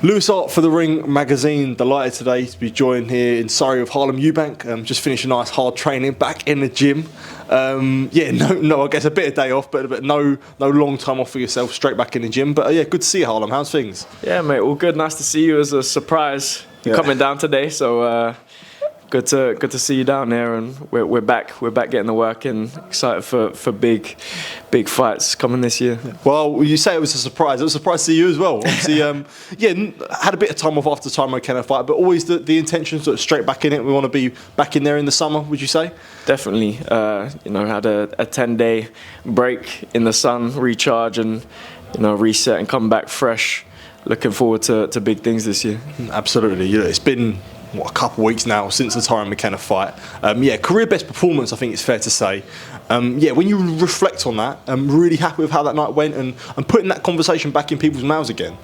Lewis Hart for The Ring magazine. Delighted today to be joined here in Surrey with Harlem Eubank. Just finished a nice hard training, back in the gym. I guess a bit of day off, but no long time off for yourself, straight back in the gym. But good to see you, Harlem. How's things? Yeah, mate, all good. Nice to see you as a surprise coming down today. So good to see you down there, and we're back getting the work in. Excited for big fights coming this year. Well, you say it was a surprise. It was a surprise to see you as well. Obviously, had a bit of time off after the Tyrone McKenna fight, but always the intention sort of straight back in it. We want to be back in there in the summer. Would you say? Definitely. Had a 10-day break in the sun, recharge, and reset and come back fresh. Looking forward to big things this year. Absolutely. It's been a couple of weeks now since the Tyrone McKenna fight. Career best performance, I think it's fair to say. When you reflect on that, I'm really happy with how that night went and putting that conversation back in people's mouths again.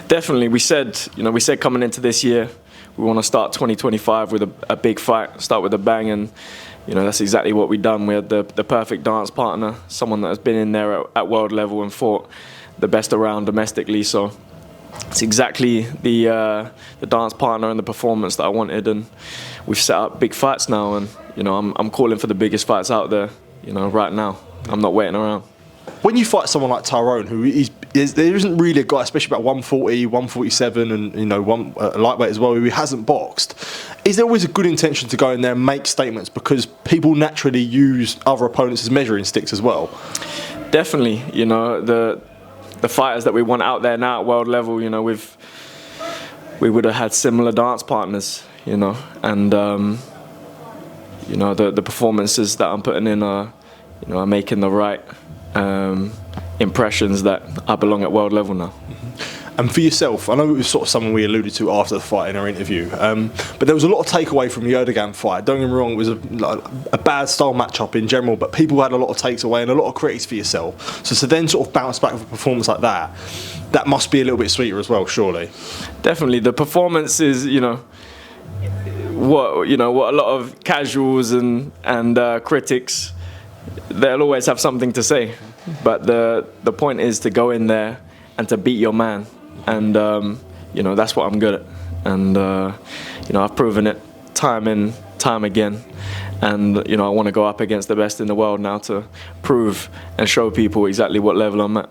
Definitely. We said coming into this year, we want to start 2025 with a big fight, start with a bang, and that's exactly what we've done. We had the perfect dance partner, someone that has been in there at world level and fought the best around domestically. So it's exactly the dance partner and the performance that I wanted, and we've set up big fights now, and I'm calling for the biggest fights out there. Right now, I'm not waiting around. When you fight someone like Tyrone, there isn't really a guy, especially about 140, 147, and one lightweight as well, who hasn't boxed. Is there always a good intention to go in there and make statements, because people naturally use other opponents as measuring sticks as well? Definitely. The fighters that we want out there now at world level, we would have had similar dance partners, and the performances that I'm putting in are making the right impressions that I belong at world level now. Mm-hmm. And for yourself, I know it was sort of something we alluded to after the fight in our interview, but there was a lot of takeaway from the Erdogan fight. Don't get me wrong, it was a bad style matchup in general, but people had a lot of takes away and a lot of critics for yourself. So to then sort of bounce back with a performance like that must be a little bit sweeter as well, surely. Definitely. The performance is, what a lot of casuals and critics, they'll always have something to say. But the point is to go in there and to beat your man. And, that's what I'm good at. And, I've proven it time and time again. And, I want to go up against the best in the world now to prove and show people exactly what level I'm at.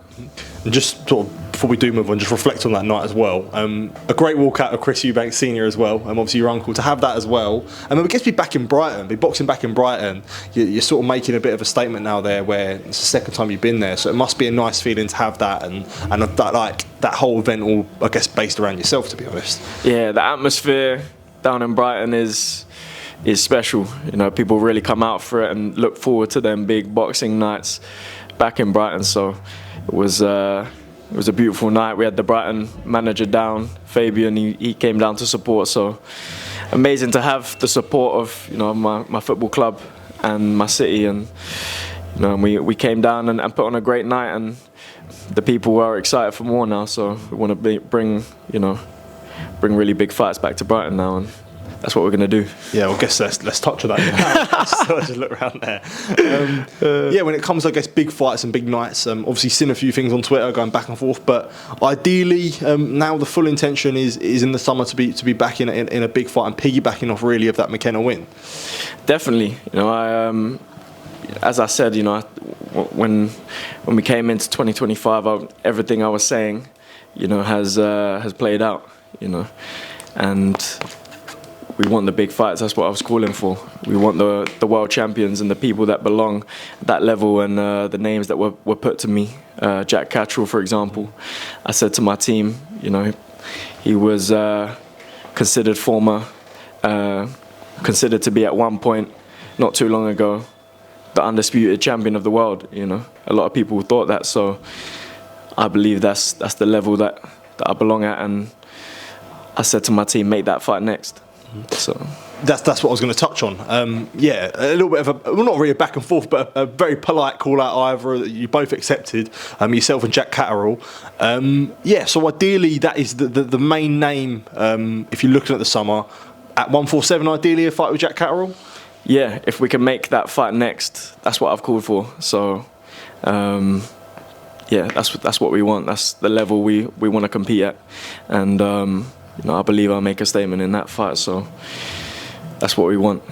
And just sort of, before we do move on, just reflect on that night as well. A great walkout of Chris Eubank Sr. as well, obviously your uncle, to have that as well. I guess be back in Brighton, be boxing back in Brighton, you're sort of making a bit of a statement now there, where it's the second time you've been there, so it must be a nice feeling to have that, and that whole event all, I guess, based around yourself, to be honest. Yeah, the atmosphere down in Brighton is special. People really come out for it and look forward to them big boxing nights back in Brighton. So it was a beautiful night. We had the Brighton manager down, Fabian. He came down to support. So amazing to have the support of my football club and my city, and we came down and put on a great night, and the people are excited for more now. So we want to bring really big fights back to Brighton now, and that's what we're going to do. Yeah, well, I guess let's touch on that. So just look around there. When it comes, I guess, big fights and big nights, obviously seen a few things on Twitter going back and forth, but ideally now the full intention is in the summer to be back in a big fight and piggybacking off really of that McKenna win. Definitely. As I said, when we came into 2025, everything I was saying, has played out, and we want the big fights. That's what I was calling for. We want the world champions and the people that belong at that level, and the names that were put to me. Jack Catterall, for example. I said to my team, he was considered to be at one point, not too long ago, the undisputed champion of the world. A lot of people thought that, so I believe that's the level that I belong at, and I said to my team, make that fight next. So that's what I was going to touch on. A little bit of not really a back and forth, but a very polite call out either that you both accepted, yourself and Jack Catterall. So ideally that is the main name, if you're looking at the summer, at 147, ideally a fight with Jack Catterall. Yeah, if we can make that fight next, that's what I've called for. So yeah, that's what we want. That's the level we want to compete at, and I believe I'll make a statement in that fight. So that's what we want.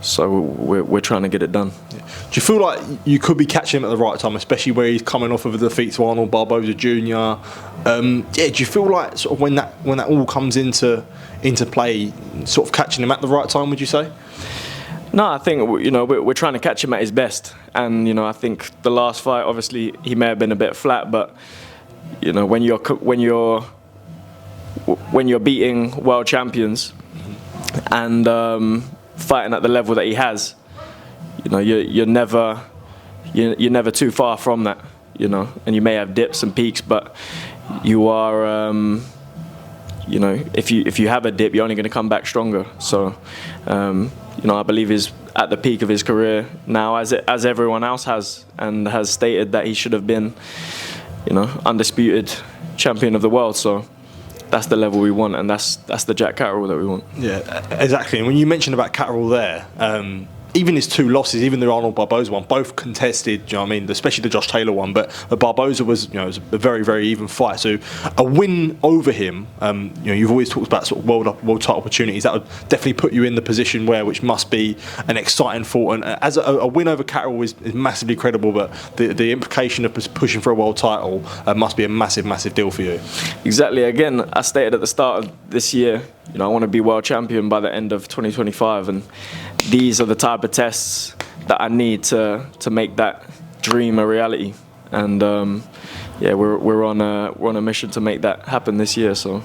So we're trying to get it done. Do you feel like you could be catching him at the right time, especially where he's coming off of a defeat to Arnold Barboza Jr.? Do you feel like sort of when that all comes into play, sort of catching him at the right time? Would you say? No, I think we're trying to catch him at his best, and I think the last fight, obviously he may have been a bit flat, but when you're beating world champions and fighting at the level that he has, you're never too far from that, and you may have dips and peaks, but you are if you have a dip, you're only going to come back stronger. So I believe he's at the peak of his career now, as everyone else has, and has stated that he should have been undisputed champion of the world. So that's the level we want, and that's the Jack Catterall that we want. Yeah, exactly. And when you mentioned about Catterall there, even his two losses, even the Arnold Barboza one, both contested. Do you know what I mean? Especially the Josh Taylor one, but Barboza was, it was a very, very even fight. So a win over him, you've always talked about sort of world title opportunities. That would definitely put you in the position which must be an exciting thought. And as a win over Catterall is massively credible, but the implication of pushing for a world title must be a massive, massive deal for you. Exactly. Again, I stated at the start of this year, I want to be world champion by the end of 2025, and these are the type of tests that I need to make that dream a reality. And we're on a mission to make that happen this year. So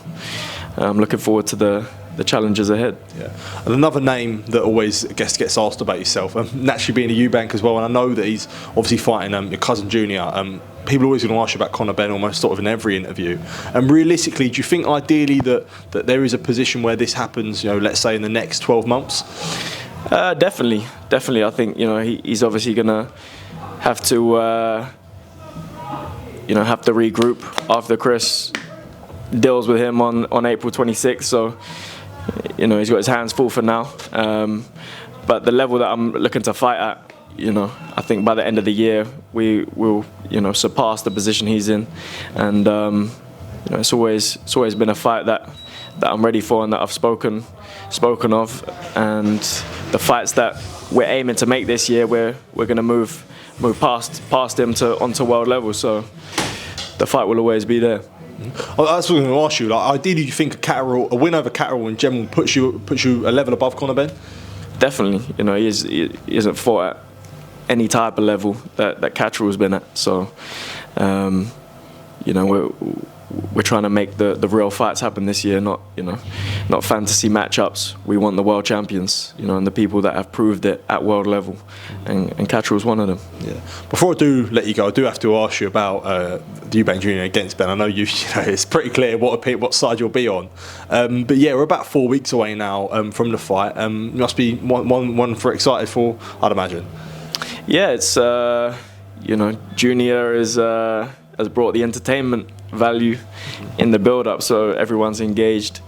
I'm looking forward to the challenges ahead. Yeah. And another name that always gets asked about yourself, naturally being a Eubank as well, and I know that he's obviously fighting your cousin Junior. People are always going to ask you about Conor Benn almost sort of in every interview. And realistically, do you think ideally that there is a position where this happens, let's say in the next 12 months? Definitely. I think he's obviously gonna have to regroup after Chris deals with him on April 26th. So he's got his hands full for now. But the level that I'm looking to fight at, I think by the end of the year we will surpass the position he's in, and it's always been a fight that I'm ready for and that I've spoken of, and the fights that we're aiming to make this year, we're going to move past him onto world level. So the fight will always be there. That's what I was going to ask you. Like, ideally, do you think a win over Catterall in general puts you a level above Conor Benn? Definitely. He hasn't fought at any type of level that Catterall's been at. So we're trying to make the real fights happen this year, not fantasy matchups. We want the world champions, and the people that have proved it at world level, and Catterall's one of them. Yeah. Before I do let you go, I do have to ask you about the Eubank Jr against Benn. I know it's pretty clear what side you'll be on, but yeah, we're about 4 weeks away now from the fight. You must be one for excited for, I'd imagine. Yeah, it's Junior has brought the entertainment value in the build-up, so everyone's engaged.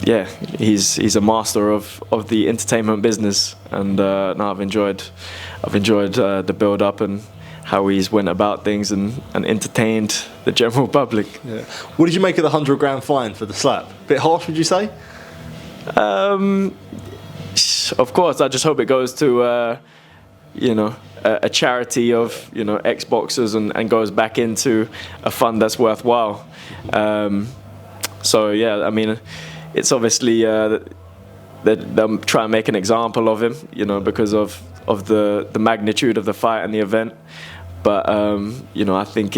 He's a master of the entertainment business, and I've enjoyed the build-up and how he's went about things and entertained the general public. Yeah. What did you make of the 100 grand fine for the slap? Bit harsh, would you say? Of course, I just hope it goes to a charity of ex-boxers and goes back into a fund that's worthwhile. So yeah, I mean, it's obviously they'll try and make an example of him, because of the magnitude of the fight and the event. But I think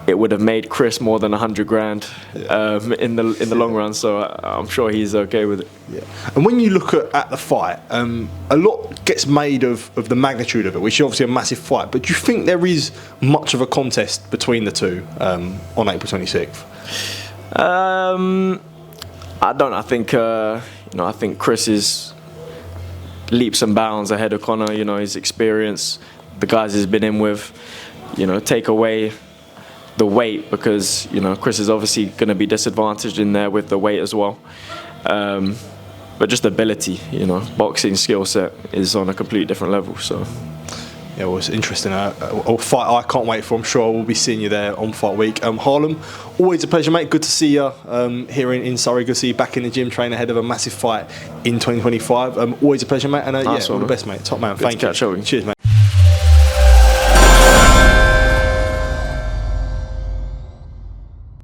it would have made Chris more than 100 grand in the long run. So I'm sure he's okay with it. Yeah. And when you look at the fight, a lot gets made of the magnitude of it, which is obviously a massive fight. But do you think there is much of a contest between the two on April 26th? I don't. I think I think Chris is leaps and bounds ahead of Conor. His experience, the guys he's been in with. Take away the weight, because Chris is obviously going to be disadvantaged in there with the weight as well. But just ability, boxing skill set is on a completely different level. So. Yeah, well, it's interesting. A fight I can't wait for. I'm sure we'll be seeing you there on Fight Week. Harlem, always a pleasure, mate. Good to see you here in Surrey. Good to see you back in the gym training ahead of a massive fight in 2025. Always a pleasure, mate. And Nice all one, the best, mate. Top man. Good Thank to you. catch up with you. Cheers, mate.